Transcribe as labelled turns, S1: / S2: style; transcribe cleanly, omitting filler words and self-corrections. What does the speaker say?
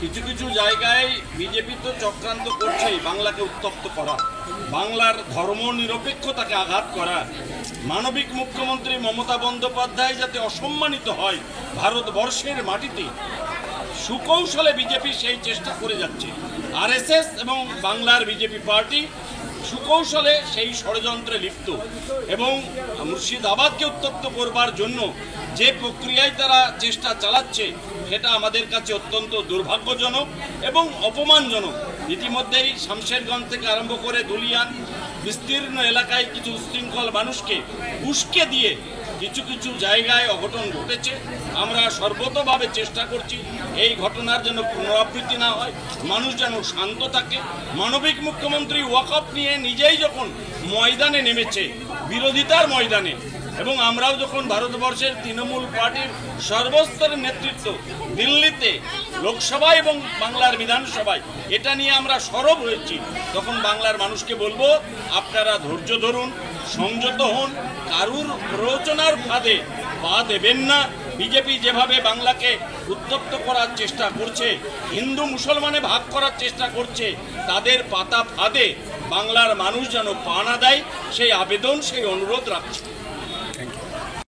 S1: কিছু কিছু জায়গায় বিজেপি তো চক্রান্ত করছেই বাংলাকে উত্তপ্ত করা, বাংলার ধর্মনিরপেক্ষতাকে আঘাত করা। মানবিক মুখ্যমন্ত্রী মমতা বন্দ্যোপাধ্যায় যাতে অসম্মানিত হয় ভারতবর্ষের মাটিতে, সুকৌশলে বিজেপি সেই চেষ্টা করে যাচ্ছে। আরএসএস এবং বাংলার বিজেপি পার্টি সুকৌশলে সেই ষড়যন্ত্রে লিপ্ত এবং মুর্শিদাবাদকে উত্তপ্ত করবার জন্য যে প্রক্রিয়ায় তারা চেষ্টা চালাচ্ছে সেটা আমাদের কাছে অত্যন্ত দুর্ভাগ্যজনক এবং অপমানজনক। ইতিমধ্যেই শামশেরগঞ্জ থেকে আরম্ভ করে দুলিয়ান বিস্তীর্ণ এলাকায় কিছু উচ্ছৃঙ্খল মানুষকে উস্কে দিয়ে কিছু কিছু জায়গায় অঘটন ঘটেছে। আমরা সর্বতভাবে চেষ্টা করছি এই ঘটনার যেন পুনরাবৃত্তি না হয়, মানুষ যেন শান্ত থাকে। মানবিক মুখ্যমন্ত্রী ওয়াকফ নিয়ে নিজেই যখন ময়দানে নেমেছে, বিরোধিতার ময়দানে, এবং আমরাও যখন ভারতবর্ষের তৃণমূল পার্টির সর্বস্তরের নেতৃত্ব দিল্লিতে লোকসভায় এবং বাংলার বিধানসভায় এটা নিয়ে আমরা সরব হয়েছি, তখন বাংলার মানুষকে বলবো আপনারা ধৈর্য ধরুন, সংযত হন, কারুর প্ররোচনার ফাঁদে পা দেবেন না। বিজেপি যেভাবে বাংলাকে উত্তপ্ত করার চেষ্টা করছে, হিন্দু মুসলমানে ভাগ করার চেষ্টা করছে, তাদের পাতা ফাঁদে বাংলার মানুষ যেন পা না দেয় সেই আবেদন, সেই অনুরোধ রাখছে।